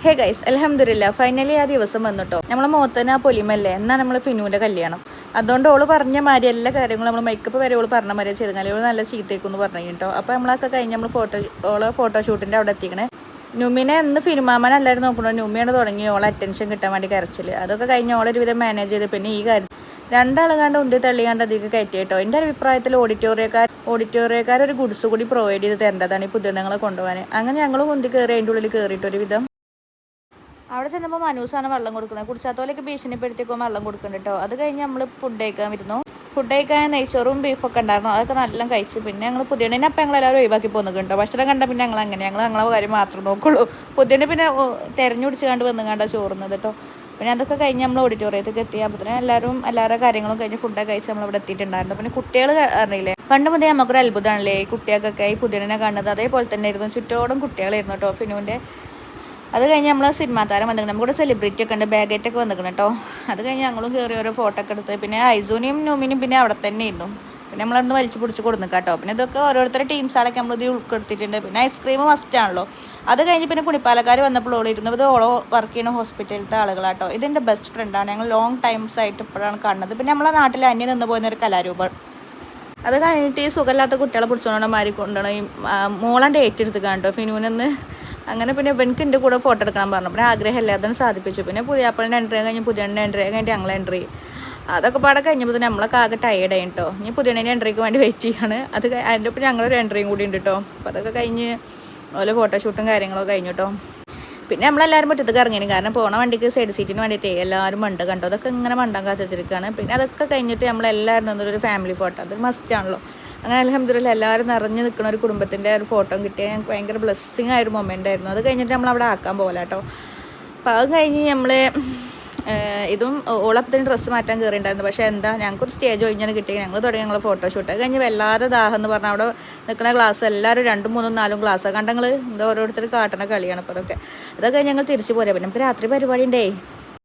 Hey guys, അൽഹംദുലില്ലാ finally ആ ദിവസം വന്നിട്ടോ. നമ്മളെ മുഖത്തിന് ആ പൊലിമല്ലേ എന്നാണ് നമ്മൾ ഫിനുവിൻ്റെ കല്യാണം. അതുകൊണ്ട് ഓള് പറഞ്ഞ മാതിരി എല്ലാ കാര്യങ്ങളും നമ്മൾ മേക്കപ്പ് വരെ ഓള് പറഞ്ഞ മാതിരി ചെയ്താൽ ഓള് നല്ല ചീത്തേക്കെന്ന് പറഞ്ഞു കേട്ടോ. അപ്പോൾ നമ്മളൊക്കെ കഴിഞ്ഞ് നമ്മൾ ഫോട്ടോഷൂട്ടിൻ്റെ അവിടെ എത്തിക്കണേ. നുമിനെ എന്ന് ഫിനുമാമനെ എല്ലാവരും നോക്കണോ, നുമിയാണ് തുടങ്ങി ഓളെ അറ്റൻഷൻ കിട്ടാൻ വേണ്ടി കരച്ചിൽ. അതൊക്കെ കഴിഞ്ഞ് ഓളൊരു വിധം മാനേജ് ചെയ്ത് പിന്നെ ഈ കാര്യം രണ്ടാളുകാണ്ട് ഉന്തി തള്ളിയാണ്ട് അധികം കയറ്റി കേട്ടോ. എൻ്റെ അഭിപ്രായത്തിൽ ഓഡിറ്റോറിയക്കാർ ഒരു ഗുഡ്സ് കൂടി പ്രൊവൈഡ് ചെയ്ത് തരേണ്ടതാണ് ഈ പുതിയങ്ങളെ കൊണ്ടുപോകാൻ. അങ്ങനെ ഞങ്ങൾ ഉന്തി കയറി അതിൻ്റെ ഉള്ളിൽ കയറിയിട്ട് ഒരു വിധം അവിടെ ചെന്നപ്പോൾ മനൂസാണ് വെള്ളം കൊടുക്കുന്നത്. കുടിച്ചാത്തോലൊക്കെ ഭീഷണിപ്പെടുത്തിക്കോ വെള്ളം കൊടുക്കുന്നുണ്ട് കേട്ടോ. അത് കഴിഞ്ഞ് നമ്മൾ ഫുഡ് കഴിക്കാൻ വരുന്നു. ഫുഡ് കഴിക്കാൻ നെയ്ച്ചോറും ബീഫൊക്കെ ഉണ്ടായിരുന്നു. അതൊക്കെ നല്ല കഴിച്ചു. പിന്നെ ഞങ്ങൾ പുതിയണ്ണിനെ അപ്പം ഞങ്ങളെല്ലാവരും ഒഴിവാക്കി പോകുന്നു കേട്ടോ. ഭക്ഷണം കണ്ട പിന്നെ ഞങ്ങളെ കാര്യം മാത്രം നോക്കുള്ളൂ. പുതിയണ്ണി പിന്നെ തെരഞ്ഞു പിടിച്ച് കണ്ട് വന്നുകൊണ്ടാണ് ചോറുന്നത് കേട്ടോ. പിന്നെ അതൊക്കെ കഴിഞ്ഞ് നമ്മൾ ഓഡിറ്റോറിയത്തേക്ക് എത്തി. അപ്പോൾ തന്നെ എല്ലാവരുടെ കാര്യങ്ങളും കഴിഞ്ഞ് ഫുഡൊക്കെ കഴിച്ച് നമ്മളിവിടെ എത്തിയിട്ടുണ്ടായിരുന്നു. പിന്നെ കുട്ടികൾ അറിയില്ലേ, പണ്ട് മുതലേ നമുക്കൊരു അത്ഭുതമാണല്ലേ ഈ കുട്ടികൾക്കൊക്കെ ഈ പുതിയണ്ണിനെ കാണുന്നത്. അതേപോലെ തന്നെ ആയിരുന്നു, ചുറ്റോടും കുട്ടികളായിരുന്നു കേട്ടോ ഫിനുവിൻ്റെ. അത് കഴിഞ്ഞ് നമ്മൾ സിനിമാ താരം വന്നിരിക്കണം, നമ്മുടെ സെലിബ്രിറ്റി ഒക്കെ ഉണ്ട്, ബാഗേറ്റൊക്കെ വന്നിരിക്കണം കേട്ടോ. അത് കഴിഞ്ഞ് ഞങ്ങളും കയറി ഓരോ ഫോട്ടോ ഒക്കെ എടുത്ത് പിന്നെ ഐസൂനിയും നുമിനും പിന്നെ അവിടെ തന്നെ ആയിരുന്നു. പിന്നെ നമ്മളവിടുന്ന് വലിച്ചു പിടിച്ച് കൊടുന്നു കേട്ടോ. പിന്നെ ഇതൊക്കെ ഓരോരുത്തരുടെ ടീംസാളൊക്കെ നമ്മളിത് ഉൾപ്പെടുത്തിയിട്ടുണ്ട്. പിന്നെ ഐസ്ക്രീം മസ്റ്റാണല്ലോ. അത് കഴിഞ്ഞ് പിന്നെ കുണിപ്പാലക്കാർ വന്നപ്പോൾ ഓളിരുന്നു. ഇത് ഓളോ വർക്ക് ചെയ്യുന്ന ഹോസ്പിറ്റലിലത്തെ ആളുകളാട്ടോ. ഇതെൻ്റെ ബെസ്റ്റ് ഫ്രണ്ടാണ്. ഞങ്ങൾ ലോങ് ടൈംസ് ആയിട്ട് ഇപ്പോഴാണ് കാണുന്നത്. പിന്നെ നമ്മളെ നാട്ടിൽ അന്യം നിന്ന് പോകുന്ന ഒരു കലാരൂപം. അത് കഴിഞ്ഞിട്ട് ഈ സുഖമില്ലാത്ത കുട്ടികളെ പിടിച്ചോണ്ട് മാറി കൊണ്ടുപോകണം. ഈ മോളാണ്ട് ഏറ്റെടുത്ത് കാണട്ടോ ഫിനുവിനൊന്ന്. അങ്ങനെ പിന്നെ എനിക്ക് എൻ്റെ കൂടെ ഫോട്ടോ എടുക്കണം പറഞ്ഞു. പിന്നെ ആഗ്രഹമല്ല, അതാണ് സാധിപ്പിച്ചു. പിന്നെ പുതിയാപ്പളിൻ്റെ എൻട്രി കഴിഞ്ഞ് പുതിയണ്ണ എൻട്രി കഴിഞ്ഞിട്ട് ഞങ്ങളെ എൻട്രി അതൊക്കെ പാടെ കഴിഞ്ഞപ്പോൾ തന്നെ നമ്മളൊക്കെ ആകെ ടയേർഡായി കേട്ടോ. ഇനി പുതിയണ്ണേൻ്റെ എൻട്രിക്ക് വേണ്ടി വെയിറ്റ് ചെയ്യാണ്. അതിൻ്റെ ഒപ്പം ഞങ്ങളൊരു എൻട്രിയും കൂടി ഉണ്ട് കേട്ടോ. അപ്പോൾ അതൊക്കെ കഴിഞ്ഞ് ഓരോ ഫോട്ടോഷൂട്ടും കാര്യങ്ങളൊക്കെ കഴിഞ്ഞു കേട്ടോ. പിന്നെ നമ്മളെല്ലാവരും മുറ്റത്തേക്ക് ഇറങ്ങിയിരുന്നു. കാരണം പോണ വണ്ടിക്ക് സൈഡ് സീറ്റിന് വേണ്ടിയിട്ട് എല്ലാവരും മണ്ട് കണ്ടോ. അതൊക്കെ ഇങ്ങനെ മണ്ടാൻ കാത്തിരിക്കുകയാണ്. പിന്നെ അതൊക്കെ കഴിഞ്ഞിട്ട് നമ്മളെല്ലാവരും നിന്നൊരു ഫാമിലി ഫോട്ടോ, അതൊരു മസ്റ്റാണല്ലോ. അങ്ങനെ അൽഹംദുലില്ലാ എല്ലാവരും നിറഞ്ഞ് നിൽക്കുന്ന ഒരു കുടുംബത്തിൻ്റെ ഒരു ഫോട്ടോ കിട്ടിയാൽ ഞങ്ങൾക്ക് ഭയങ്കര ബ്ലെസ്സിങ് ആയൊരു മൊമെൻ്റ് ആയിരുന്നു. അത് കഴിഞ്ഞിട്ട് നമ്മളവിടെ ആക്കാൻ പോകല കേട്ടോ. അപ്പോൾ അത് കഴിഞ്ഞ് നമ്മൾ ഇതും ഓളപ്പത്തിന് ഡ്രസ്സ് മാറ്റാൻ കയറിയിട്ടുണ്ടായിരുന്നു. പക്ഷേ എന്താ ഞങ്ങൾക്കൊരു സ്റ്റേജ് ഒഴിഞ്ഞാൽ കിട്ടിയെങ്കിൽ ഞങ്ങൾ തുടങ്ങി ഞങ്ങൾ ഫോട്ടോഷൂട്ട്. അത് കഴിഞ്ഞ് വല്ലാതെ ദാഹം എന്ന് പറഞ്ഞാൽ അവിടെ നിൽക്കുന്ന ഗ്ലാസ് എല്ലാവരും 2, 3, 4 ഗ്ലാസ്സാണ് കണ്ടങ്ങൾ. എന്താ ഓരോരുത്തർ കാട്ടണ കളിയാണ്. അപ്പോൾ അതൊക്കെ കഴിഞ്ഞ് ഞങ്ങൾ തിരിച്ചു പോരാ. പിന്നെ നമുക്ക് രാത്രി പരിപാടി ഉണ്ടേ.